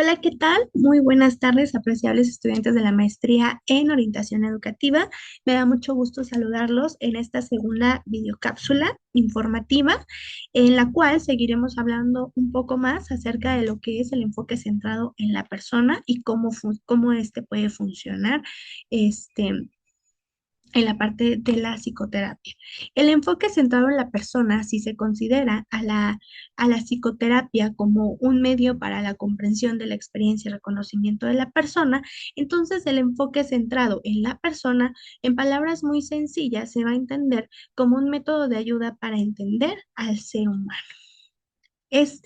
Hola, ¿qué tal? Muy buenas tardes, apreciables estudiantes de la maestría en orientación educativa. Me da mucho gusto saludarlos en esta segunda videocápsula informativa, en la cual seguiremos hablando un poco más acerca de lo que es el enfoque centrado en la persona y cómo este puede funcionar este, en la parte de la psicoterapia. El enfoque centrado en la persona, si se considera a la psicoterapia como un medio para la comprensión de la experiencia y reconocimiento de la persona, entonces el enfoque centrado en la persona, en palabras muy sencillas, se va a entender como un método de ayuda para entender al ser humano. Es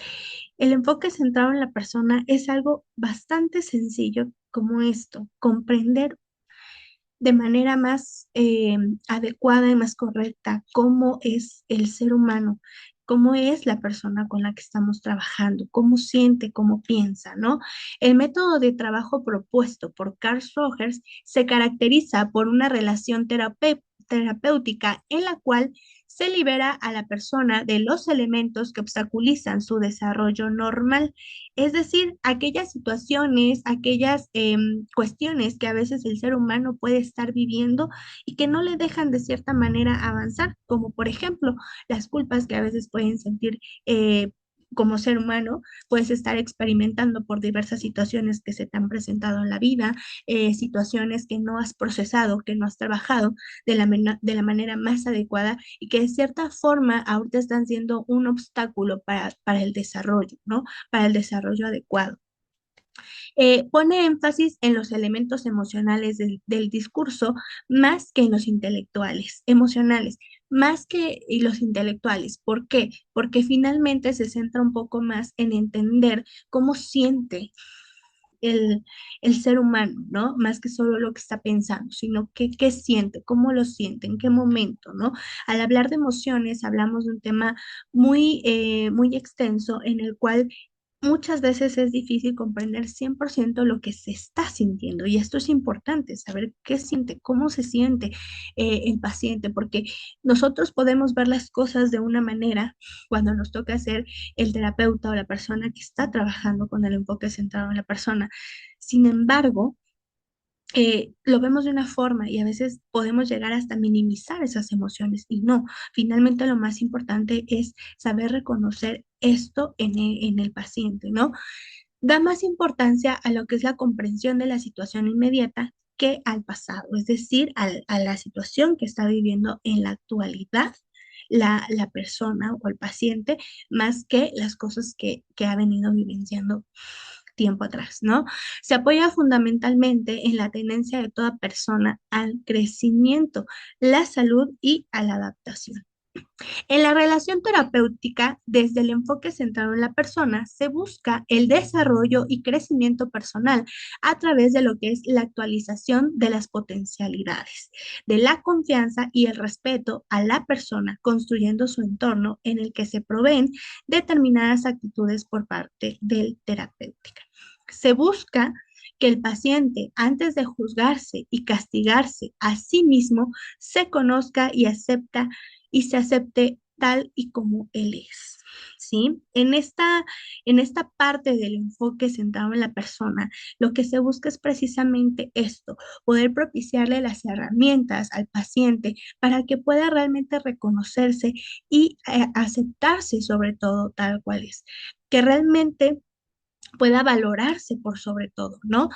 el enfoque centrado en la persona es algo bastante sencillo como esto, comprender de manera más adecuada y más correcta cómo es el ser humano, cómo es la persona con la que estamos trabajando, cómo siente, cómo piensa, ¿no? El método de trabajo propuesto por Carl Rogers se caracteriza por una relación terapéutica en la cual se libera a la persona de los elementos que obstaculizan su desarrollo normal, es decir, aquellas situaciones, aquellas cuestiones que a veces el ser humano puede estar viviendo y que no le dejan de cierta manera avanzar, como por ejemplo las culpas que a veces pueden sentir como ser humano, puedes estar experimentando por diversas situaciones que se te han presentado en la vida, situaciones que no has procesado, que no has trabajado de la manera más adecuada y que de cierta forma ahorita están siendo un obstáculo para el desarrollo, ¿no? Para el desarrollo adecuado. Pone énfasis en los elementos emocionales del discurso más que en los intelectuales, emocionales, más que en los intelectuales. ¿Por qué? Porque finalmente se centra un poco más en entender cómo siente el, el ser humano, ¿no? Más que solo lo que está pensando, sino qué siente, cómo lo siente, en qué momento, ¿no? Al hablar de emociones, hablamos de un tema muy extenso en el cual muchas veces es difícil comprender 100% lo que se está sintiendo. Y esto es importante, saber qué siente, cómo se siente el paciente, porque nosotros podemos ver las cosas de una manera cuando nos toca ser el terapeuta o la persona que está trabajando con el enfoque centrado en la persona. Sin embargo, lo vemos de una forma y a veces podemos llegar hasta minimizar esas emociones y no, finalmente lo más importante es saber reconocer esto en el paciente, ¿no? Da más importancia a lo que es la comprensión de la situación inmediata que al pasado, es decir, a la situación que está viviendo en la actualidad la persona o el paciente, más que las cosas que ha venido vivenciando tiempo atrás, ¿no? Se apoya fundamentalmente en la tendencia de toda persona al crecimiento, la salud y a la adaptación. En la relación terapéutica, desde el enfoque centrado en la persona, se busca el desarrollo y crecimiento personal a través de lo que es la actualización de las potencialidades, de la confianza y el respeto a la persona, construyendo su entorno en el que se proveen determinadas actitudes por parte del terapéutica. Se busca que el paciente, antes de juzgarse y castigarse a sí mismo, se conozca y se acepte tal y como él es. ¿Sí? En esta parte del enfoque centrado en la persona, lo que se busca es precisamente esto, poder propiciarle las herramientas al paciente para que pueda realmente reconocerse y aceptarse sobre todo tal cual es, que realmente pueda valorarse por sobre todo, ¿no?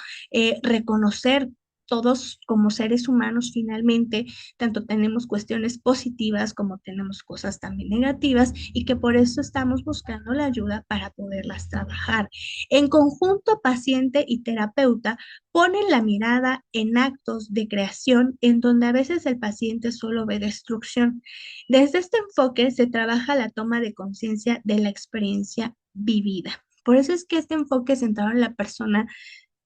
Reconocer todos como seres humanos finalmente, tanto tenemos cuestiones positivas como tenemos cosas también negativas y que por eso estamos buscando la ayuda para poderlas trabajar. En conjunto, paciente y terapeuta ponen la mirada en actos de creación en donde a veces el paciente solo ve destrucción. Desde este enfoque se trabaja la toma de conciencia de la experiencia vivida. Por eso es que este enfoque centrado en la persona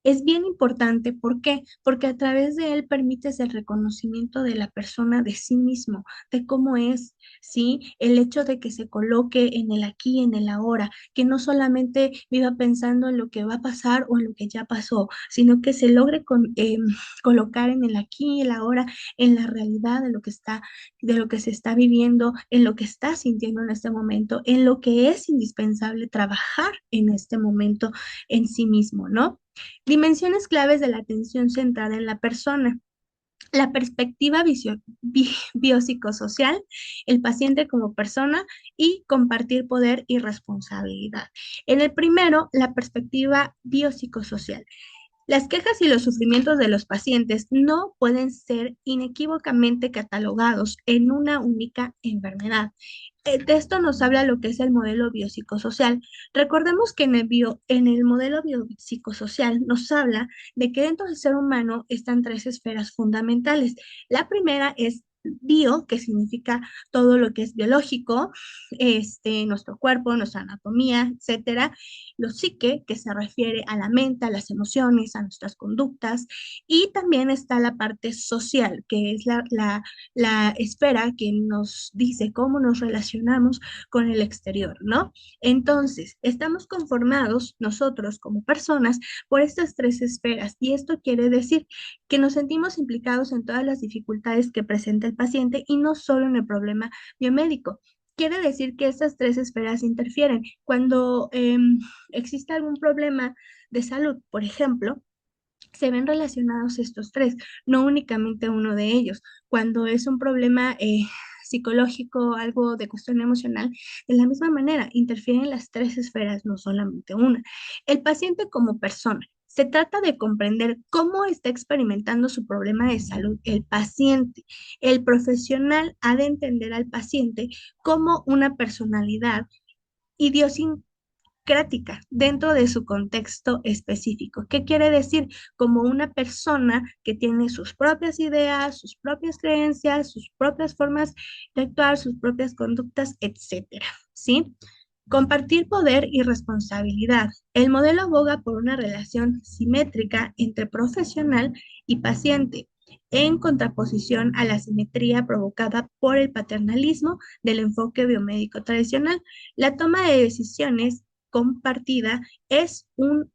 Es bien importante, ¿por qué? Porque a través de él permites el reconocimiento de la persona de sí mismo, de cómo es, ¿sí? El hecho de que se coloque en el aquí, en el ahora, que no solamente viva pensando en lo que va a pasar o en lo que ya pasó, sino que se logre colocar en el aquí y el ahora, en la realidad de lo que se está viviendo, en lo que está sintiendo en este momento, en lo que es indispensable trabajar en este momento en sí mismo, ¿no? Dimensiones claves de la atención centrada en la persona. La perspectiva biopsicosocial, el paciente como persona y compartir poder y responsabilidad. En el primero, la perspectiva biopsicosocial. Las quejas y los sufrimientos de los pacientes no pueden ser inequívocamente catalogados en una única enfermedad. De esto nos habla lo que es el modelo biopsicosocial. Recordemos que en el modelo biopsicosocial nos habla de que dentro del ser humano están tres esferas fundamentales. La primera es bio, que significa todo lo que es biológico, nuestro cuerpo, nuestra anatomía, etcétera. Lo psique, que se refiere a la mente, a las emociones, a nuestras conductas. Y también está la parte social, que es la esfera que nos dice cómo nos relacionamos con el exterior, ¿no? Entonces, estamos conformados nosotros como personas por estas tres esferas y esto quiere decir que nos sentimos implicados en todas las dificultades que presenta el paciente y no solo en el problema biomédico. Quiere decir que estas tres esferas interfieren. Cuando existe algún problema de salud, por ejemplo, se ven relacionados estos tres, no únicamente uno de ellos. Cuando es un problema psicológico, algo de cuestión emocional, de la misma manera, interfieren las tres esferas, no solamente una. El paciente como persona. Se trata de comprender cómo está experimentando su problema de salud el paciente. El profesional ha de entender al paciente como una personalidad idiosincrática dentro de su contexto específico. ¿Qué quiere decir? Como una persona que tiene sus propias ideas, sus propias creencias, sus propias formas de actuar, sus propias conductas, etcétera, ¿sí? Compartir poder y responsabilidad. El modelo aboga por una relación simétrica entre profesional y paciente, en contraposición a la simetría provocada por el paternalismo del enfoque biomédico tradicional. La toma de decisiones compartida es un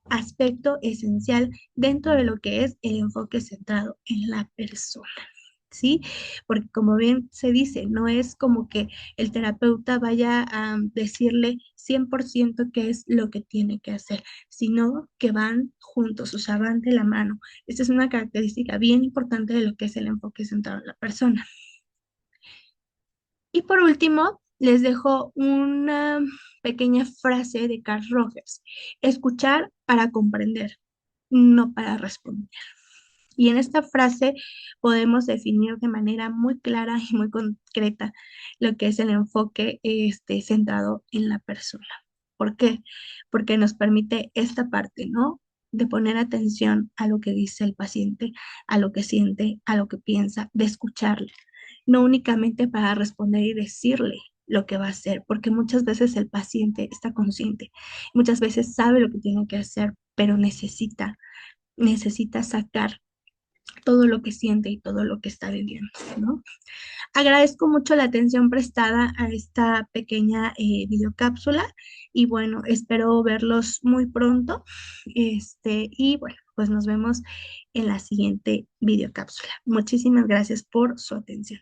aspecto esencial dentro de lo que es el enfoque centrado en la persona. ¿Sí? Porque como bien se dice, no es como que el terapeuta vaya a decirle 100% qué es lo que tiene que hacer, sino que van juntos, o sea, van de la mano. Esta es una característica bien importante de lo que es el enfoque centrado en la persona. Y por último, les dejo una pequeña frase de Carl Rogers: escuchar para comprender, no para responder. Y en esta frase podemos definir de manera muy clara y muy concreta lo que es el enfoque centrado en la persona. ¿Por qué? Porque nos permite esta parte, ¿no? De poner atención a lo que dice el paciente, a lo que siente, a lo que piensa, de escucharle, no únicamente para responder y decirle lo que va a hacer, porque muchas veces el paciente está consciente, muchas veces sabe lo que tiene que hacer, pero necesita sacar todo lo que siente y todo lo que está viviendo, ¿no? Agradezco mucho la atención prestada a esta pequeña videocápsula y bueno, espero verlos muy pronto. Y bueno, pues nos vemos en la siguiente videocápsula. Muchísimas gracias por su atención.